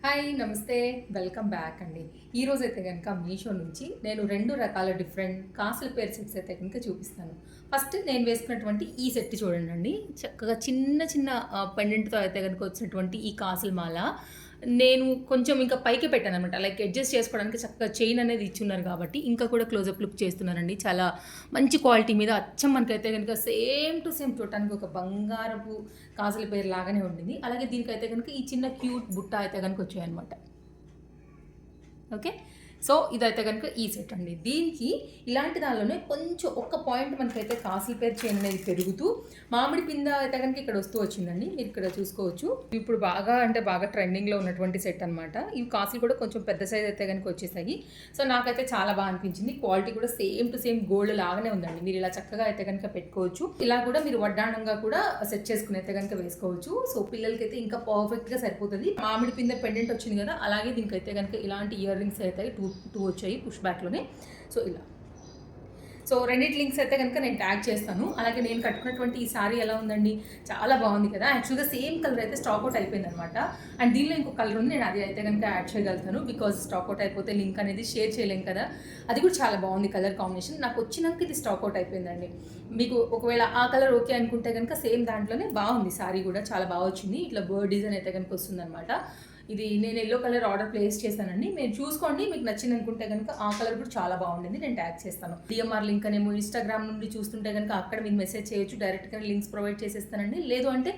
Hi నమస్తే welcome back అండి. ఈరోజైతే కనుక మీషో నుంచి నేను 2 రకాల డిఫరెంట్ కాసుల పేరు సెట్స్ అయితే కనుక చూపిస్తాను. ఫస్ట్ నేను వేసుకున్నటువంటి ఈ సెట్ చూడండండి. చక్కగా చిన్న చిన్న పెండెంట్‌తో అయితే గనుక వచ్చినటువంటి ఈ కాసుల మాల. నేను కొంచెం ఇంకా పైకి పెట్టాననమాట. లైక్ అడ్జస్ట్ చేసుకోవడానికి చక్కగా చైన్ అనేది ఇచ్చున్నారు కాబట్టి, ఇంకా కూడా క్లోజప్ లుక్ చేస్తున్నానండి. చాలా మంచి క్వాలిటీ మీద అచ్చం మనకైతే గనుక సేమ్ టు సేమ్ చూడటానికి ఒక బంగారపు కాసుల పేరు లాగానే ఉండింది. అలాగే దీనికైతే గనుక ఈ చిన్న క్యూట్ బుట్ట అయితే గనుక వచ్చాయన్నమాట. ఓకే. సో ఇదైతే కనుక ఈ సెట్ అండి. దీనికి ఇలాంటి దానిలోనే కొంచెం ఒక్క పాయింట్ మనకైతే కాసుల పేరు చైన్ అనేది పెరుగుతూ మామిడి పింద అయితే కనుక ఇక్కడ వస్తూ వచ్చిందండి. మీరు ఇక్కడ చూసుకోవచ్చు. ఇప్పుడు బాగా ట్రెండింగ్లో ఉన్నటువంటి సెట్ అనమాట. ఇవి కాసులు కూడా కొంచెం పెద్ద సైజ్ అయితే కనుక వచ్చేసాయి. సో నాకైతే చాలా బాగా అనిపించింది. క్వాలిటీ కూడా సేమ్ టు సేమ్ గోల్డ్ లాగానే ఉందండి. మీరు ఇలా చక్కగా అయితే కనుక పెట్టుకోవచ్చు. ఇలా కూడా మీరు వడ్డాణంగా కూడా సెట్ చేసుకుని అయితే కనుక వేసుకోవచ్చు. సో పిల్లలకైతే ఇంకా పర్ఫెక్ట్గా సరిపోతుంది. మామిడి పింద పెండెంట్ వచ్చింది కదా, అలాగే దీనికైతే కనుక ఇలాంటి ఇయర్ రింగ్స్ అయితే టూ వచ్చాయి పుష్ బ్యాక్లోనే. సో ఇలా రెండిటి లింక్స్ అయితే కనుక నేను ట్యాగ్ చేస్తాను. అలాగే నేను కట్టుకున్నటువంటి ఈ సారీ ఎలా ఉందండి, చాలా బాగుంది కదా. యాక్చువల్గా సేమ్ కలర్ అయితే స్టాక్ అవుట్ అయిపోయింది అనమాట. అండ్ దీనిలో ఇంకో కలర్ ఉంది, నేను అది అయితే కనుక యాడ్ చేయగలుగుతాను. బికాజ్ స్టాక్ అవుట్ అయిపోతే లింక్ అనేది షేర్ చేయలేం కదా. అది కూడా చాలా బాగుంది కలర్ కాంబినేషన్. నాకు వచ్చినాక ఇది స్టాక్ అవుట్ అయిపోయిందండి. మీకు ఒకవేళ ఆ కలర్ ఓకే అనుకుంటే కనుక సేమ్ దాంట్లోనే బాగుంది సారీ కూడా, చాలా బాగా వచ్చింది. ఇట్లా బర్డ్ డిజైన్ అయితే కనుక వస్తుంది అనమాట. ఇది నేను ఎల్లో కలర్ ఆర్డర్ ప్లేస్ చేశానండి. మీరు చూసుకోండి, మీకు నచ్చింది అనుకుంటే కనుక ఆ కలర్ కూడా చాలా బాగుండింది. నేను ట్యాగ్ చేస్తాను. డిఎంఆర్ లింక్ అనేమో ఇన్స్టాగ్రామ్ నుండి చూస్తుంటే కనుక అక్కడ మీరు మెసేజ్ చేయొచ్చు. డైరెక్ట్గా లింక్స్ ప్రొవైడ్ చేసేస్తానండి. లేదు అంటే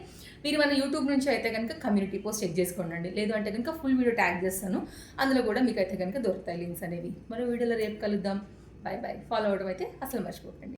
మీరు మన యూట్యూబ్ నుంచి అయితే కనుక కమ్యూనిటీ పోస్ట్ చెక్ చేసుకోండి. లేదు అంటే కనుక ఫుల్ వీడియో ట్యాగ్ చేస్తాను. అందులో కూడా మీకు అయితే కనుక దొరుకుతాయి లింక్స్ అనేవి. మరో వీడియోలో రేపు కలుద్దాం. Bye bye. ఫాలో అవడం అయితే అసలు మర్చిపోకండి.